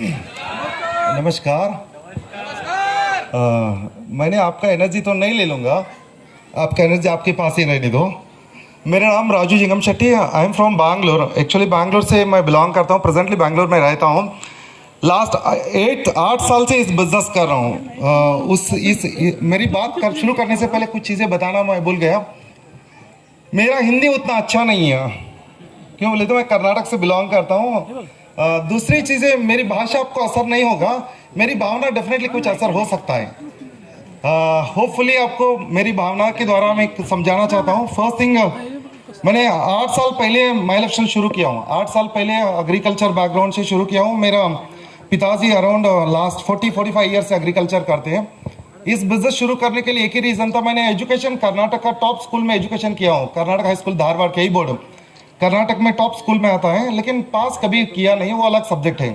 नमस्कार। मैंने आपका एनर्जी तो नहीं ले लूँगा, आपका एनर्जी आपके पास ही रहने दो। मेरा नाम राजू जिंगम शेट्टी है। I am from Bangalore. Actually Bangalore से मैं बिलोंग करता हूँ। प्रेजेंटली बैंगलोर में रहता हूँ। लास्ट 8 साल से इस बिज़नेस कर रहा हूँ। मेरी बात शुरू करने से पहले कुछ चीज़ें बताना मैं भूल गया। मेरा हिंदी उतना अच्छा नहीं है, क्यों बोले तो मैं कर्नाटक से बिलोंग करता हूँ। दूसरी चीज़ें, मेरी भाषा आपको असर नहीं होगा, मेरी भावना डेफिनेटली कुछ असर हो सकता है। होपफुली आपको मेरी भावना के द्वारा मैं समझाना चाहता हूँ। फर्स्ट थिंग, मैंने 8 साल पहले माई इलेक्शन शुरू किया हूँ। 8 साल पहले एग्रीकल्चर बैकग्राउंड से शुरू किया हूँ। मेरा पिताजी अराउंड लास्ट 40-45 ईयर से एग्रीकल्चर करते हैं। इस बिजनेस शुरू करने के लिए एक ही रीज़न था, मैंने एजुकेशन कर्नाटक का टॉप स्कूल में एजुकेशन किया हूँ। कर्नाटक हाई स्कूल धारवाड़ के ही बोर्ड कर्नाटक में टॉप स्कूल में आता है, लेकिन पास कभी किया नहीं, वो अलग सब्जेक्ट है।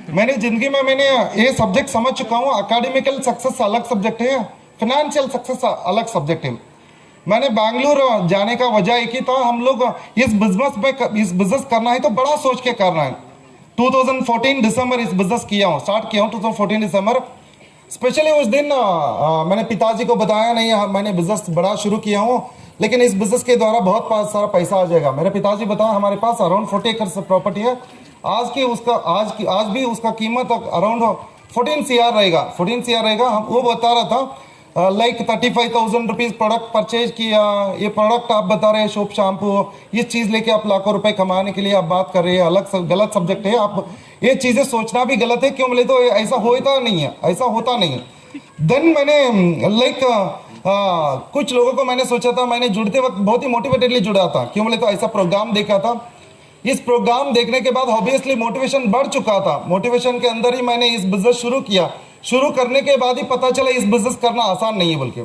मैंने ज़िंदगी में ये सब्जेक्ट समझ चुका हूँ। एकेडमिकल सक्सेस अलग सब्जेक्ट है, फाइनेंशियल सक्सेस अलग सब्जेक्ट है। मैंने बैंगलोर जाने का वजह एक ही था, हम लोग इस बिजनेस करना है तो बड़ा सोच के करना है। 2014 दिसंबर इस बिजनेस किया हूँ, स्टार्ट किया हूँ 2014 दिसंबर। स्पेशली उस दिन मैंने पिताजी को बताया नहीं, मैंने बिजनेस बड़ा शुरू किया हूँ, लेकिन इस बिजनेस के द्वारा बहुत सारा पैसा आ जाएगा। मेरे पिताजी बताया हमारे पास अराउंड 40 एकड़ प्रॉपर्टी है। आज भी उसका कीमत अराउंड 14 CR रहेगा। 14 CR रहेगा। वो बता रहा था लाइक 35,000 रुपीज़ प्रोडक्ट परचेज किया। ये प्रोडक्ट आप बता रहे हैं सोप शैम्पू, ये चीज़ लेके आप लाखों रुपए कमाने के लिए आप बात कर रहे हैं, गलत सब्जेक्ट है। आप ये चीज़ें सोचना भी गलत है, क्यों बोले तो ऐसा होता नहीं है, ऐसा होता नहीं है। देन मैंने कुछ लोगों को मैंने सोचा था, मैंने जुड़ते वक्त बहुत ही मोटिवेटेडली जुड़ा था, क्यों बोले तो ऐसा प्रोग्राम देखा था। इस प्रोग्राम देखने के बाद ऑब्वियसली मोटिवेशन बढ़ चुका था। मोटिवेशन के अंदर ही मैंने इस बिजनेस शुरू किया। शुरू करने के बाद ही पता चला इस बिजनेस करना आसान नहीं है, बल्कि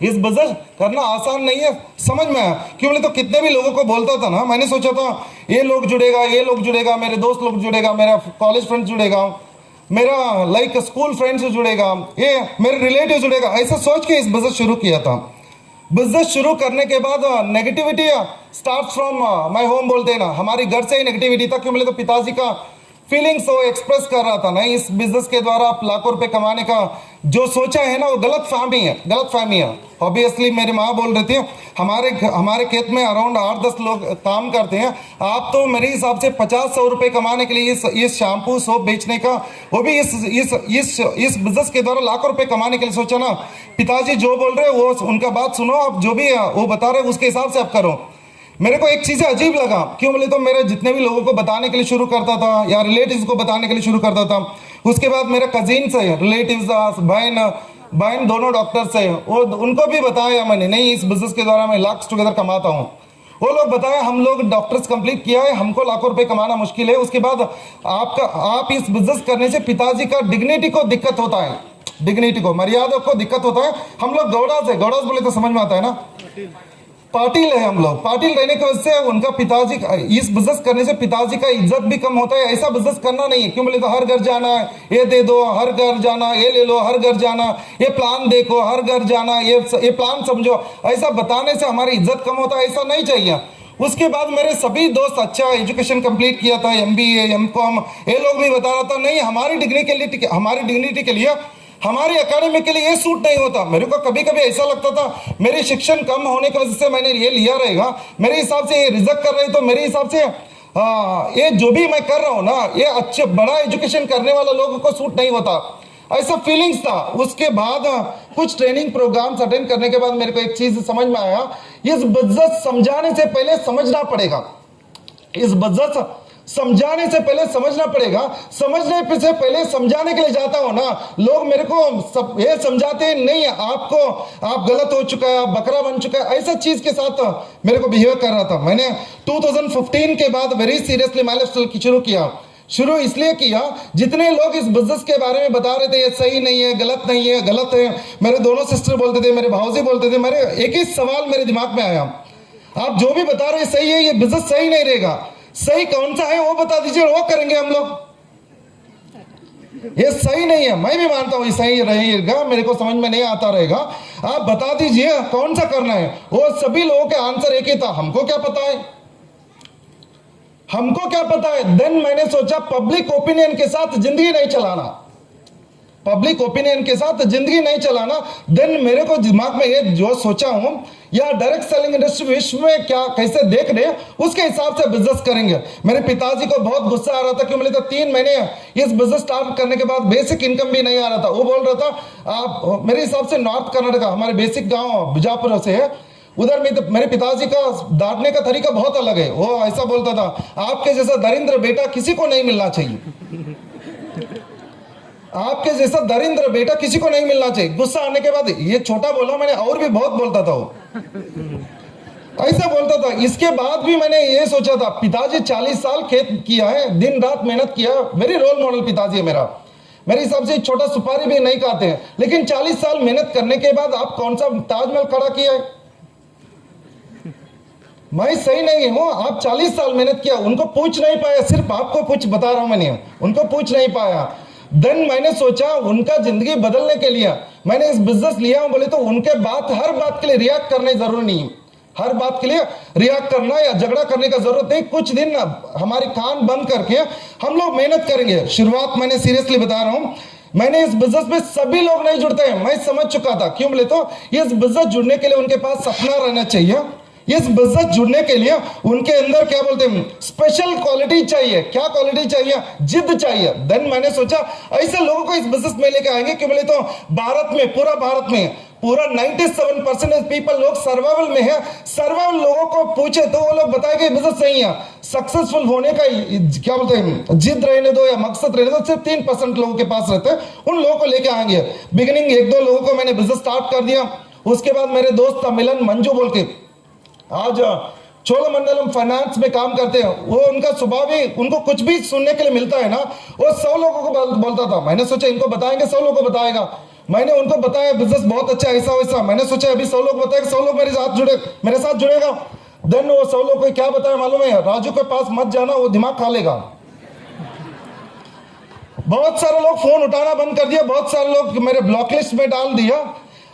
इस बिजनेस करना आसान नहीं है, समझ में आया। क्यों बोले तो कितने भी लोगों को बोलता था ना, मैंने सोचा था ये लोग जुड़ेगा, मेरे दोस्त लोग जुड़ेगा, मेरा कॉलेज फ्रेंड जुड़ेगा, मेरा लाइक स्कूल फ्रेंड से जुड़ेगा, ये मेरे रिलेटिव जुड़ेगा, ऐसा सोच के इस बिजनेस शुरू किया था। बिजनेस शुरू करने के बाद negativity start from my home बोलते हैं ना, हमारी घर से ही नेगेटिविटी था। क्यों बोले तो पिताजी का फीलिंग्स वो एक्सप्रेस कर रहा था ना, इस बिजनेस के द्वारा आप लाखों रुपए कमाने का जो सोचा है ना, वो गलत फहमी है। ऑब्वियसली मेरी माँ बोल रही थी हमारे खेत में अराउंड 8-10 लोग काम करते हैं, आप तो मेरे हिसाब से 50-100 रुपए कमाने के लिए इस शैम्पू सोप बेचने का, वो भी इस बिजनेस के द्वारा लाखों रुपए कमाने के लिए सोचा ना। पिताजी जो बोल रहे हैं वो उनका बात सुनो, आप जो भी वो बता रहे हैं उसके हिसाब से आप करो। मेरे को एक चीज़ अजीब लगा, क्यों बोले तो मेरे जितने भी लोगों को बताने के लिए शुरू करता था या रिलेटिव्स को बताने के लिए शुरू करता था, उसके बाद मेरे कजिन्स है, रिलेटिव्स, बहन दोनों डॉक्टर्स है, वो उनको भी बताया मैंने, नहीं इस बिजनेस के द्वारा मैं लाख्स टुगेदर कमाता हूँ। वो लोग बताया हम लोग डॉक्टर्स कंप्लीट किया है, हमको लाखों रुपए कमाना मुश्किल है। उसके बाद आप इस बिजनेस करने से पिताजी का डिग्निटी को दिक्कत होता है, डिग्निटी को, मर्यादा को दिक्कत होता है। हम लोग गौड़ास बोले तो समझ में आता है ना, पाटिल है हम लोग। पाटिल रहने की वजह से उनका पिताजी इस बिजनेस करने से पिताजी का इज्जत भी कम होता है। ऐसा बिजनेस करना नहीं है, क्यों बोले तो हर घर जाना, ये दे दो, हर घर जाना, ये ले लो, हर घर जाना, ये प्लान देखो, हर घर जाना, ये प्लान समझो, ऐसा बताने से हमारी इज्जत कम होता है, ऐसा नहीं चाहिए। उसके बाद मेरे सभी दोस्त अच्छा एजुकेशन कंप्लीट किया था, MBA MCOM, ये लोग भी बता रहा था नहीं हमारी डिग्निटी के लिए हमारी एकेडमी के लिए ये सूट नहीं होता। मेरे को कभी कभी ऐसा लगता था मेरी शिक्षण कम होने की वजह से मैंने ये लिया रहेगा, मेरे हिसाब से ये रिजेक्ट कर रहे, तो मेरे हिसाब से ये जो भी मैं कर रहा हूँ ना, ये अच्छे बड़ा एजुकेशन करने वाले लोगों को सूट नहीं होता, ऐसा फीलिंग्स था। उसके बाद कुछ ट्रेनिंग प्रोग्राम्स अटेंड करने के बाद मेरे को एक चीज समझ में आया, इस बिजनेस समझाने से पहले समझना पड़ेगा, इस बिजनेस समझाने से पहले समझना पड़ेगा। समझने से पहले समझाने के लिए जाता हो ना, लोग मेरे को ये समझाते हैं नहीं आप गलत हो चुका है, आप बकरा बन चुका है, ऐसा चीज के साथ मेरे को बिहेव कर रहा था। मैंने 2015 के बाद वेरी सीरियसली माई लाइफस्टाइल शुरू इसलिए किया, जितने लोग इस बिजनेस के बारे में बता रहे थे ये सही नहीं है, गलत है, मेरे दोनों सिस्टर बोलते थे, मेरे भाऊजी बोलते थे, मेरे एक ही सवाल मेरे दिमाग में आया, आप जो भी बता रहे सही है, ये बिजनेस सही नहीं रहेगा, सही कौन सा है वो बता दीजिए, वो करेंगे हम लोग। ये सही नहीं है, मैं भी मानता हूं ये सही रहेगा, मेरे को समझ में नहीं आता रहेगा, आप बता दीजिए कौन सा करना है। वो सभी लोगों के आंसर एक ही था, हमको क्या पता है। हमको क्या पता है। देन मैंने सोचा पब्लिक ओपिनियन के साथ जिंदगी नहीं चलाना, पब्लिक ओपिनियन के साथ जिंदगी नहीं चलाना। देन मेरे को दिमाग में ये जो सोचा हूं, या डायरेक्ट सेलिंग इंडस्ट्री विश्व में क्या कैसे देख रहे हैं उसके हिसाब से बिजनेस करेंगे। मेरे पिताजी को बहुत गुस्सा आ रहा था कि बोले तो 3 महीने इस बिजनेस स्टार्ट करने के बाद बेसिक इनकम भी नहीं आ रहा था। वो बोल रहा था आप, मेरे हिसाब से नॉर्थ कर्नाटका हमारे बेसिक गांव बीजापुर से है, उधर में मेरे पिताजी का डांटने का तरीका बहुत अलग है। वो ऐसा बोलता था, आपके जैसा दरिंद्र बेटा किसी को नहीं मिलना चाहिए, आपके जैसा दरिंद्र बेटा किसी को नहीं मिलना चाहिए। गुस्सा आने के बाद ये छोटा बोला, मैंने और भी बहुत बोलता था वो ऐसा बोलता था। इसके बाद भी मैंने ये सोचा था, पिताजी 40 साल खेत किया है, दिन रात मेहनत किया, वेरी रोल मॉडल पिताजी है मेरा। मेरे हिसाब से छोटा सुपारी भी नहीं खाते हैं, लेकिन 40 साल मेहनत करने के बाद आप कौन सा ताजमहल खड़ा किया है? मैं सही नहीं हूं। आप 40 साल मेहनत किया, उनको पूछ नहीं पाया, सिर्फ आपको पूछ बता रहा हूं मैंने, उनको पूछ नहीं पाया। देन मैंने सोचा उनका जिंदगी बदलने के लिए मैंने इस बिजनेस लिया हूं। बोले तो उनके बात, हर बात के लिए रिएक्ट करने की जरूरत नहीं, हर बात के लिए रिएक्ट करना या झगड़ा करने का जरूरत नहीं। कुछ दिन हमारी कान बंद करके हम लोग मेहनत करेंगे। शुरुआत मैंने सीरियसली बता रहा हूं, मैंने इस बिजनेस में सभी लोग नहीं जुड़ते हैं, मैं समझ चुका था। क्यों बोले तो इस बिजनेस जुड़ने के लिए उनके पास सपना रहना चाहिए, इस बिजनेस जुड़ने के लिए उनके अंदर क्या बोलते हैं स्पेशल क्वालिटी चाहिए। क्या क्वालिटी चाहिए? जिद चाहिए। देन मैंने सोचा ऐसे लोगों को इस बिजनेस में लेके आएंगे कि बोले तो भारत में, पूरा भारत में पूरा 97% पीपल लोग सर्वाइवल में है। सर्वाइवल लोगों को पूछे तो वो लोग बताएंगे बिजनेस सही है। सक्सेसफुल होने का क्या बोलते हैं जिद रहने दो या मकसद रहने दो, सिर्फ 3% लोगों के पास रहते हैं, उन लोगों को लेके आएंगे। बिगिनिंग 1-2 लोगों को मैंने बिजनेस स्टार्ट कर दिया। उसके बाद मेरे दोस्त था मिलन मंजू बोल के, आज चोलामंडलम फाइनेंस में काम करते हैं। वो उनका स्वभाव ही, उनको कुछ भी सुनने के लिए मिलता है ना, वो 100 लोगों को बोलता था। मैंने सोचा इनको बताएंगे, 100 लोगों को बताएगा। मैंने उनको बताया बिजनेस बहुत अच्छा ऐसा वैसा। मैंने सोचा अभी 100 लोग बताएगा, 100 लोग मेरे साथ जुड़ेगा। देन वो 100 लोग को क्या बताया मालूम है? राजू के पास मत जाना, वो दिमाग खा लेगा। बहुत सारे लोग फोन उठाना बंद कर दिया, बहुत सारे लोग मेरे ब्लॉक लिस्ट में डाल दिया।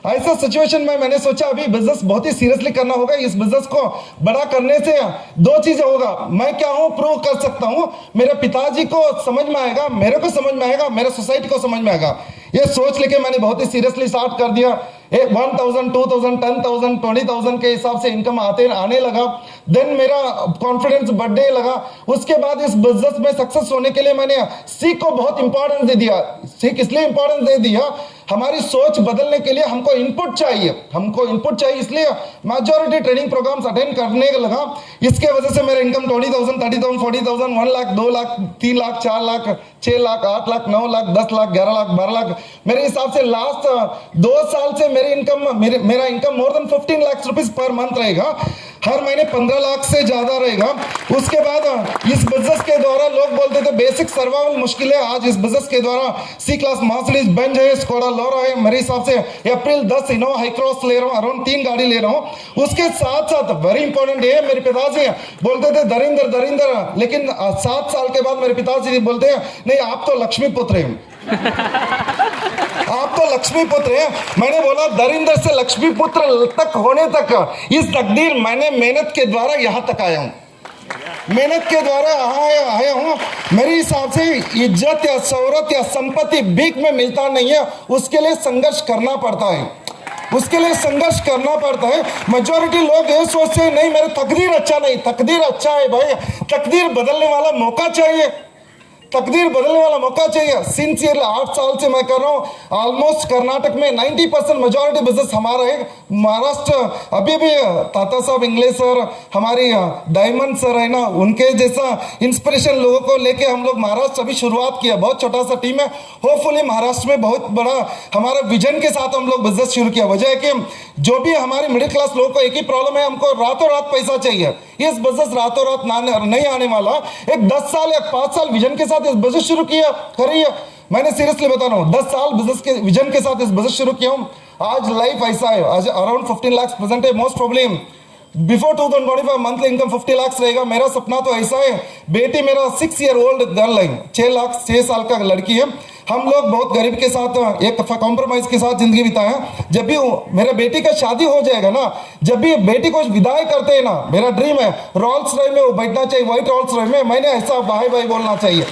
ऐसा सिचुएशन में मैंने सोचा अभी बिजनेस बहुत ही सीरियसली करना होगा। इस बिजनेस को बड़ा करने से 2 चीजें होगा, मैं क्या हूं प्रूव कर सकता हूं, मेरे पिताजी को समझ में आएगा, मेरे को समझ में आएगा, मेरे सोसाइटी को समझ में आएगा। ये सोच लेके मैंने बहुत ही सीरियसली स्टार्ट कर दिया। 1000, 2000, 10,000, 20,000 के हिसाब से इनकम आने लगा। देन मेरा कॉन्फिडेंस बढ़ने लगा। उसके बाद इस बिजनेस में सक्सेस होने के लिए मैंने सीख को बहुत इंपॉर्टेंस दे दिया। सीख इसलिए इंपॉर्टेंस दे दिया, हमारी सोच बदलने के लिए हमको इनपुट चाहिए, इसलिए मेजॉरिटी ट्रेनिंग प्रोग्राम्स अटेंड करने लगा। इसके वजह से मेरा इनकम 20,000, 30,000, 40,000, 1 लाख, 2 लाख, 3 लाख, 4 लाख, 6 लाख, 8 लाख, 9 लाख, 10 लाख, 11 लाख, 12 लाख। मेरे हिसाब से लास्ट 2 साल से मेरा income more than 15 lakh rupees per month रहेगा। हर महीने 15 लाख से ज्यादा रहेगा। उसके बाद इस बिजनेस के द्वारा लोग बोलते थे बेसिक सर्वाइवल मुश्किल है, आज इस बिजनेस के द्वारा सी क्लास मर्सिडीज बेंज है, स्कोडा लोरा है। मेरे हिसाब से अप्रैल 10 इनोवा हाई क्रॉस ले रहा हूँ, अराउंड 3 गाड़ी ले रहा हूँ। उसके साथ साथ वेरी इंपॉर्टेंट है, मेरे पिताजी बोलते थे दरिंदर, लेकिन 7 साल के बाद मेरे पिताजी बोलते हैं नहीं आप तो लक्ष्मी पुत्र हैं, आप तो लक्ष्मी पुत्र हैं। मैंने बोला दरिंदर से लक्ष्मी पुत्र तक होने तक इस तकदीर मैंने मेहनत के द्वारा यहां तक आया हूं, मेहनत के द्वारा आया हूं। मेरे हिसाब से इज्जत या शौहरत या संपत्ति भीख में मिलता नहीं है, उसके लिए संघर्ष करना पड़ता है, उसके लिए संघर्ष करना पड़ता है। मेजॉरिटी लोग ये सोचते हैं नहीं मेरा तकदीर अच्छा नहीं, तकदीर अच्छा है भाई, तकदीर बदलने वाला मौका चाहिए, तकदीर बदलने वाला मौका चाहिए। सिंसियरली 8 साल से मैं कर रहा हूँ। ऑलमोस्ट कर्नाटक में 90% मेजॉरिटी बिजनेस हमारा है। महाराष्ट्र अभी भी ताता साहब इंग्लिश सर, हमारी डायमंड सर है ना, उनके जैसा इंस्पिरेशन लोगों को लेके हम लोग महाराष्ट्र अभी शुरुआत किया। बहुत छोटा सा टीम है, होपफुली महाराष्ट्र में बहुत बड़ा हमारा विजन के साथ हम लोग बिजनेस शुरू किया। वजह है कि जो भी हमारे मिडिल क्लास लोगों को एक ही प्रॉब्लम है, हमको रातों रात पैसा चाहिए। इस बिजनेस रातों रात नहीं आने वाला। एक 10 साल या 5 साल विजन के साथ इस बिजनेस शुरू किया करिए। मैंने सीरियसली बता रहा हूँ 10 साल बिजनेस के विजन के साथ इस बिजनेस शुरू किया हूँ। आज लाइफ ऐसा है, आज अराउंड 15 लाख प्रेजेंट है। Most problem before 2025 monthly income 50 lakh रहेगा। मेरा सपना तो ऐसा है, बेटी मेरा 6 ईयर ओल्ड गर्ल है, 6 साल का लड़की है। हम लोग बहुत गरीब के साथ एक कॉम्प्रोमाइज के साथ जिंदगी बिताया। जब भी मेरे बेटी का शादी हो जाएगा ना, जब भी बेटी को विदाई करते हैं ना, मेरा ड्रीम है रोल्स रॉय में वो बैठना चाहिए, व्हाइट रोल्स रॉय में। मैंने ऐसा भाई भाई बोलना चाहिए।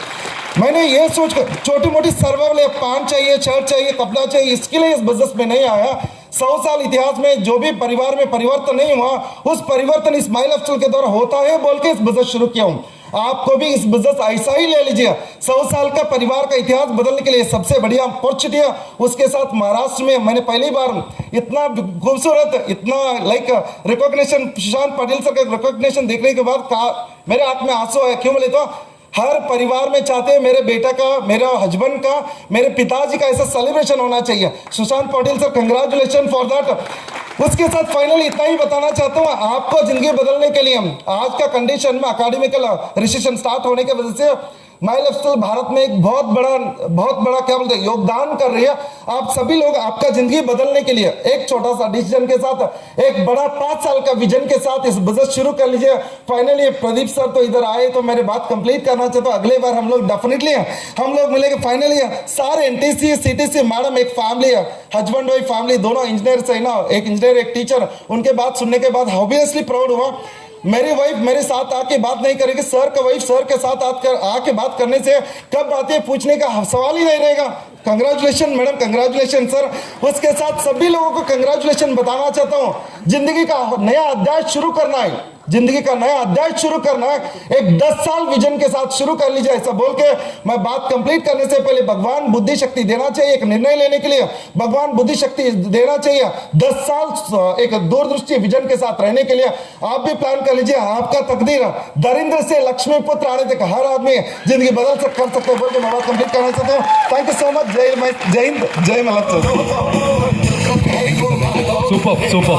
मैंने ये सोच कर छोटी मोटी सर्वाइवल, पैंट चाहिए, शर्ट चाहिए, कपड़ा चाहिए, इसके लिए इस बिजनेस में नहीं आया। 100 साल इतिहास में जो भी परिवार में परिवर्तन नहीं हुआ, उस परिवर्तन इस माई लाइफस्टाइल के द्वारा होता है बोल के इस बिजनेस शुरू किया हूँ। आपको भी इस बिजनेस ऐसा ही ले लीजिए। 100 साल का परिवार का इतिहास बदलने के लिए सबसे बढ़िया अपॉर्चुनिटी है। उसके साथ महाराष्ट्र में मैंने पहली बार इतना खूबसूरत, इतना like recognition, Sushant Patil sir का रिकॉग्निशन देखने के बाद मेरे आंख में आंसू आया। क्यों बोले तो हर परिवार में चाहते हैं मेरे बेटा का, मेरा हस्बैंड का, मेरे पिताजी का ऐसा सेलिब्रेशन होना चाहिए। Sushant Patil sir, congratulation for that. उसके साथ फाइनली इतना ही बताना चाहता हूँ, आपको जिंदगी बदलने के लिए आज का कंडीशन में अकेडमिकल रिसेशन स्टार्ट होने की वजह से माई लाइफस्टाइल भारत में एक बहुत बड़ा क्या बोलते हैं योगदान कर रही है। आप सभी लोग आपका जिंदगी बदलने के लिए एक छोटा सा डिसीजन के साथ, एक बड़ा 5 साल का विजन के साथ इस बिजनेस शुरू कर लीजिए। फाइनली प्रदीप सर तो इधर आए तो मेरे बात कंप्लीट करना चाहता हूँ। अगले बार हम लोग डेफिनेटली हम लोग मिलेंगे। फाइनली सारे एनटीसी सीटीसी मैडम एक फैमिली है, हस्बैंड वाइफ फैमिली, दोनों इंजीनियर है ना, एक इंजीनियर एक टीचर। उनके बात सुनने के बाद ऑब्वियसली प्राउड हुआ। मेरी वाइफ मेरे साथ आके बात नहीं करेगी, सर का वाइफ सर के साथ आके बात करने से कब बातें पूछने का सवाल ही नहीं रहेगा। Congratulation madam, congratulation sir. उसके साथ सभी लोगों को कंग्रेचुलेशन बताना चाहता हूँ। जिंदगी का नया अध्याय शुरू करना है, जिंदगी का नया अध्याय शुरू करना है, एक 10 साल विजन के साथ शुरू कर लीजिए। ऐसा बोल के मैं बात कंप्लीट करने से पहले भगवान बुद्धि शक्ति देना चाहिए। एक निर्णय लेने के लिए भगवान बुद्धि शक्ति देना चाहिए। 10 साल एक दूरदृष्टि विजन के साथ रहने के लिए आप भी प्लान कर लीजिए। आपका तकदीर दरिंद्र से लक्ष्मी पुत्र आने तक हर आदमी जिंदगी बदल कर सकते हैं बोल के मैं बात कंप्लीट करना चाहता हूँ। Thank you so much. जय हिंद, जय मलत। Super.